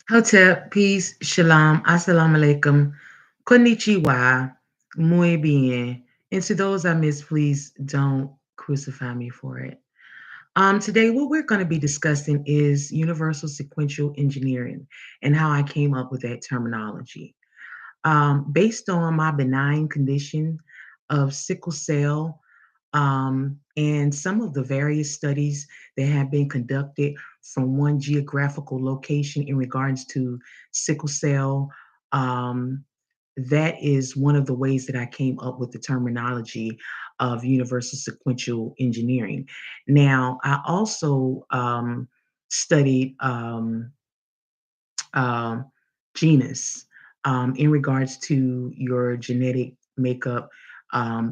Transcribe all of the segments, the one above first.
Hotep, peace, shalom, assalamu alaikum, konnichiwa, muy bien. And to those I miss, please don't crucify me for it. Today, what we're going to be discussing is universal sequential engineering and how I came up with that terminology. Based on my benign condition of sickle cell and some of the various studies that have been conducted from one geographical location in regards to sickle cell. Um, that is one of the ways that I came up with the terminology of universal sequential engineering. Now, I also studied um, genus in regards to your genetic makeup,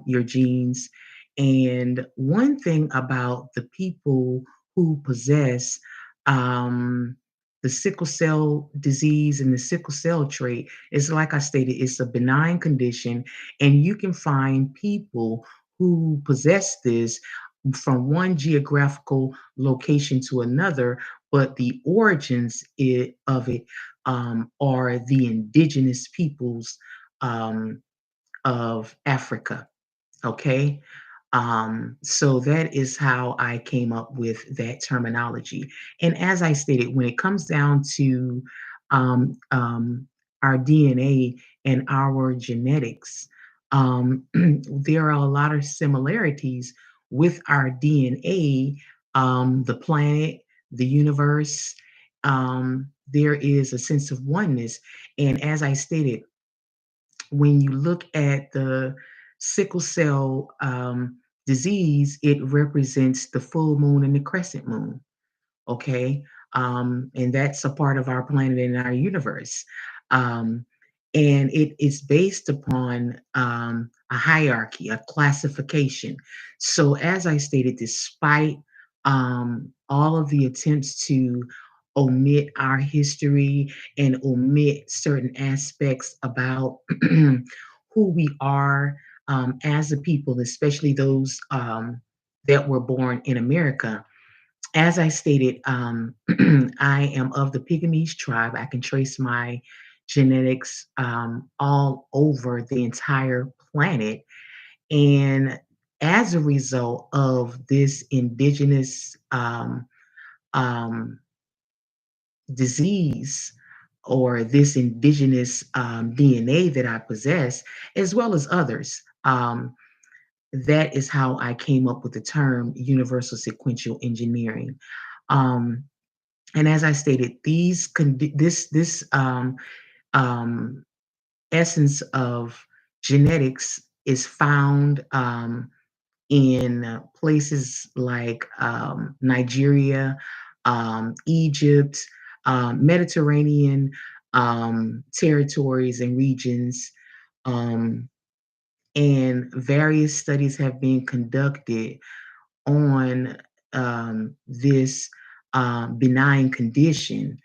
your genes. And one thing about the people who possess um, the sickle cell disease and the sickle cell trait is, like I stated, it's a benign condition, and you can find people who possess this from one geographical location to another, but the origins of it are the indigenous peoples um, of Africa. Okay. So that is how I came up with that terminology. And as I stated, when it comes down to um, um, our DNA and our genetics, there are a lot of similarities with our DNA, the planet, the universe. There is a sense of oneness. And as I stated, when you look at the sickle cell disease, it represents the full moon and the crescent moon. Okay. And that's a part of our planet and our universe. Um, and it is based upon a hierarchy, a classification. So, as I stated, despite all of the attempts to omit our history and omit certain aspects about who we are as a people, especially those that were born in America, as I stated, I am of the Pygmies tribe. I can trace my genetics all over the entire planet. And as a result of this indigenous um, disease or this indigenous DNA that I possess, as well as others, that is how I came up with the term universal sequential engineering. Um, and as I stated, this um, essence of genetics is found in places like Nigeria, Egypt, Mediterranean territories and regions. Um, and various studies have been conducted on this benign condition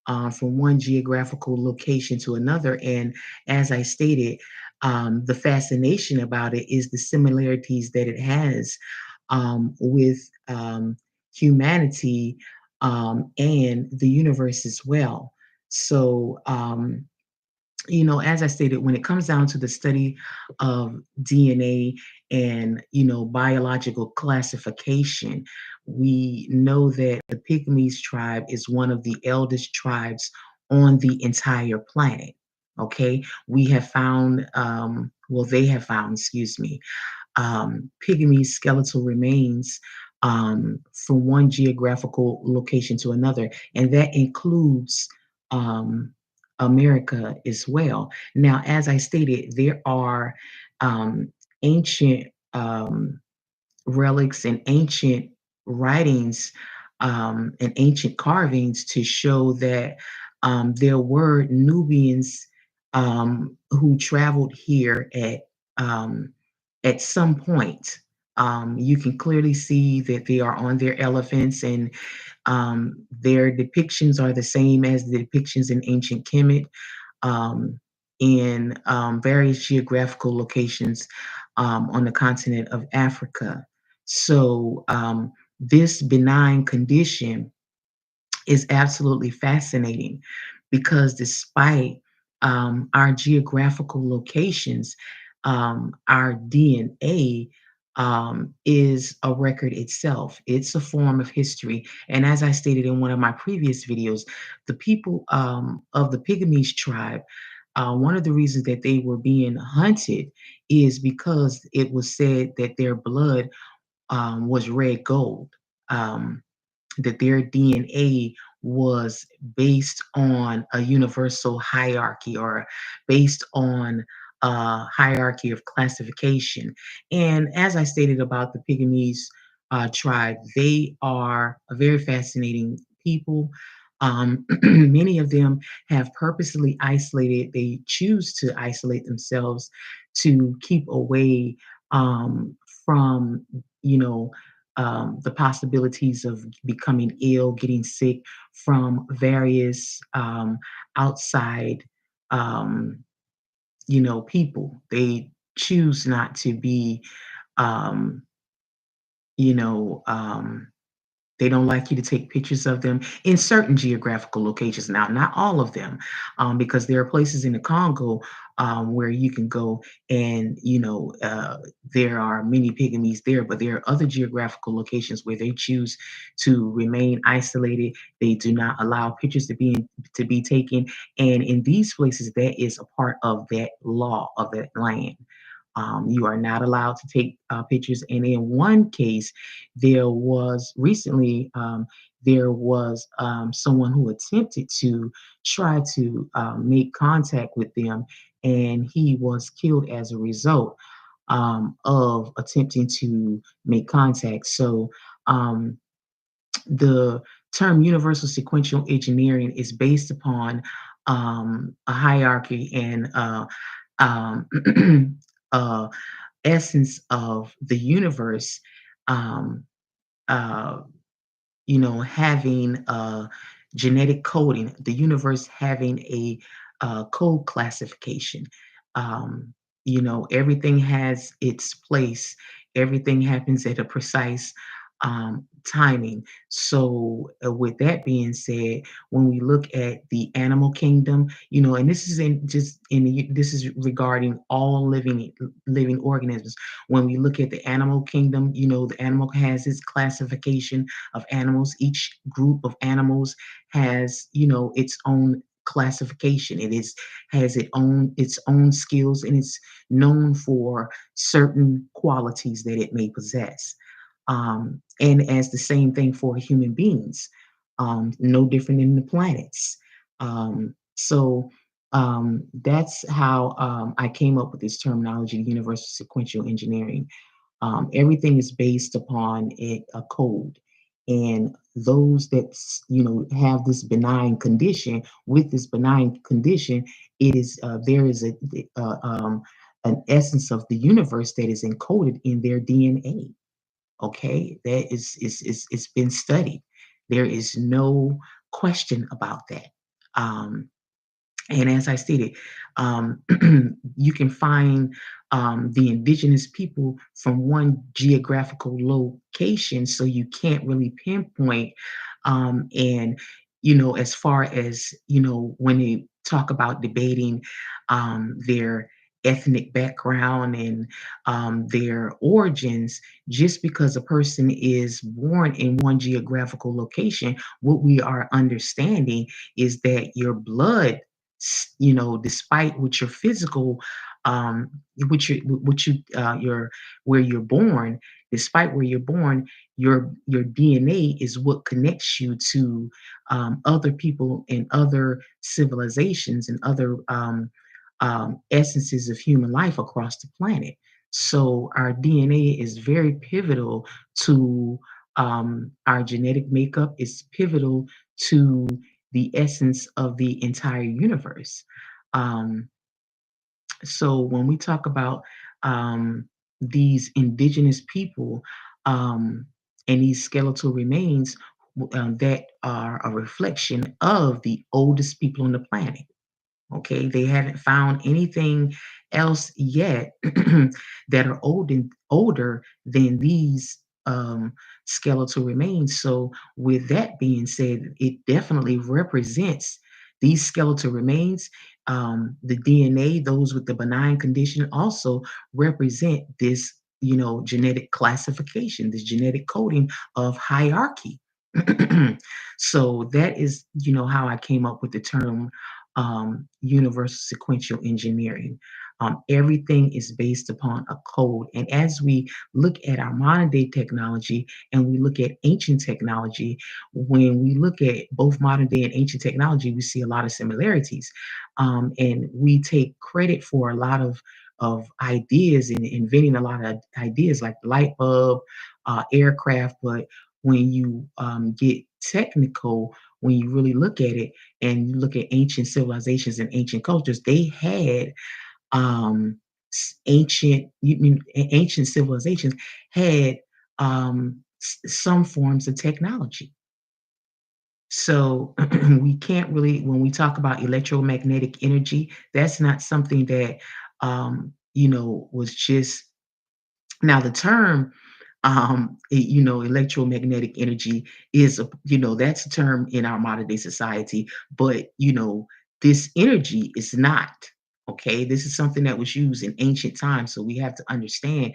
from one geographical location to another. And as I stated, the fascination about it is the similarities that it has with humanity and the universe as well. So, as I stated, when it comes down to the study of DNA and, biological classification, we know that the Pygmies tribe is one of the eldest tribes on the entire planet. Okay. We have found, well, they have found, excuse me, Pygmy skeletal remains from one geographical location to another, and that includes um, America as well. Now, as I stated, there are ancient relics and ancient writings and ancient carvings to show that there were Nubians who traveled here at some point. You can clearly see that they are on their elephants, and their depictions are the same as the depictions in ancient Kemet in various geographical locations on the continent of Africa. So, this benign condition is absolutely fascinating because despite our geographical locations, our DNA is a record itself. It's a form of history. And as I stated in one of my previous videos, the people of the Pygmies tribe, one of the reasons that they were being hunted is because it was said that their blood was red gold. Um, that their DNA was based on a universal hierarchy or based on a hierarchy of classification. And as I stated about the Pygmies tribe, they are a very fascinating people. Many of them have purposely isolated, they choose to isolate themselves to keep away from, you know, the possibilities of becoming ill, getting sick from various outside, um, people. They choose not to be, um, you know, um, they don't like you to take pictures of them in certain geographical locations. Now, not all of them, because there are places in the Congo where you can go and, there are many pygmies there, but there are other geographical locations where they choose to remain isolated. They do not allow pictures to be taken. And in these places, that is a part of that law of that land. You are not allowed to take pictures. And in one case, there was someone who attempted to try to make contact with them, and he was killed as a result of attempting to make contact. So the term universal sequential engineering is based upon a hierarchy and um, uh, essence of the universe, um, uh, having a genetic coding, the universe having a code classification. Um, everything has its place, everything happens at a precise timing. So, with that being said, when we look at the animal kingdom, and this is this is regarding all living organisms. When we look at the animal kingdom, the animal has its classification of animals. Each group of animals has, its own classification. It is has its own skills, and it's known for certain qualities that it may possess. And as the same thing for human beings, no different than the planets. So that's how I came up with this terminology, universal sequential engineering. Everything is based upon a code. And those that have this benign condition, with this benign condition, it is there is an essence of the universe that is encoded in their DNA. Okay, that is it's been studied. There is no question about that. Um, and as I stated, you can find the indigenous people from one geographical location, so you can't really pinpoint. And as far as when they talk about debating their ethnic background and their origins, just because a person is born in one geographical location, what we are understanding is that your blood, despite what your physical, your where you're born, despite where you're born, your DNA is what connects you to other people and other civilizations and other essences of human life across the planet. So our DNA is very pivotal to our genetic makeup. Is pivotal to the essence of the entire universe. Um, so when we talk about these indigenous people and these skeletal remains that are a reflection of the oldest people on the planet. Okay, they haven't found anything else yet that are older than these skeletal remains. So, with that being said, it definitely represents these skeletal remains, the DNA, those with the benign condition, also represent this, genetic classification, this genetic coding of hierarchy. So that is, how I came up with the term universal sequential engineering. Everything is based upon a code. And as we look at our modern day technology and we look at ancient technology, when we look at both modern day and ancient technology, we see a lot of similarities. And we take credit for a lot of ideas and inventing a lot of ideas like the light bulb, aircraft. But when you get technical, when you really look at it and you look at ancient civilizations and ancient cultures, they had um, ancient civilizations had some forms of technology. So we can't really, when we talk about electromagnetic energy, that's not something that was just now the term electromagnetic energy is that's a term in our modern day society, but this energy is not. Okay, this is something that was used in ancient times, so we have to understand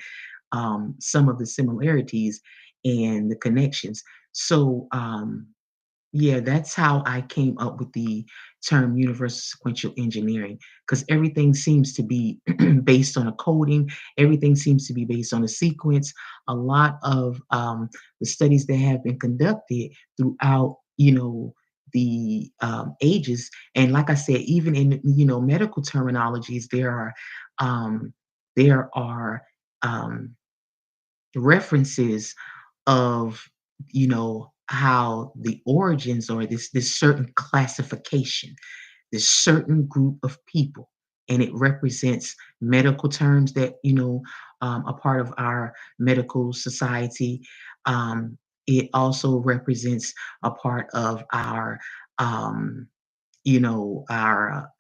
some of the similarities and the connections. So yeah, that's how I came up with the term universal sequential engineering, because everything seems to be based on a coding, everything seems to be based on a sequence. A lot of the studies that have been conducted throughout, the ages, and like I said, even in medical terminologies, um, there are um, references of how the origins or this certain classification, this certain group of people, and it represents medical terms that are part of our medical society. It also represents a part of um, our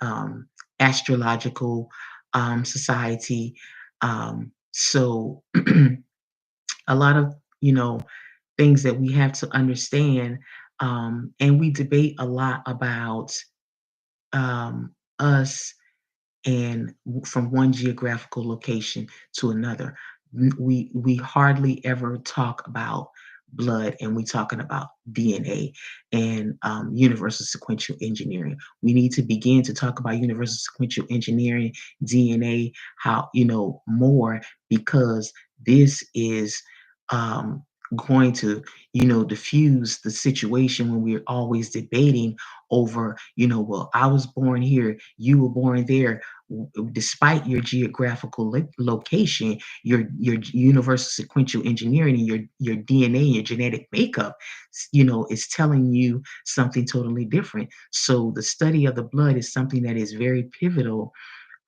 astrological society. So a lot of things that we have to understand, and we debate a lot about us and from one geographical location to another. We hardly ever talk about blood, and we talking about DNA and universal sequential engineering. We need to begin to talk about universal sequential engineering, DNA, how more, because this is going to diffuse the situation when we're always debating over, well, I was born here, you were born there. Despite your geographical location, your universal sequential engineering and your DNA, your genetic makeup, is telling you something totally different. So the study of the blood is something that is very pivotal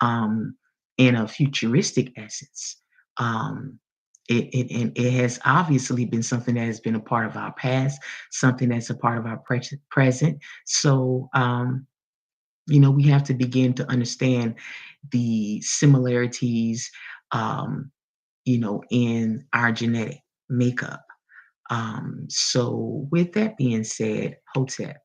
um, in a futuristic essence. Um, it has obviously been something that has been a part of our past, something that's a part of our present. So, we have to begin to understand the similarities, um, in our genetic makeup. So, with that being said, Hotep,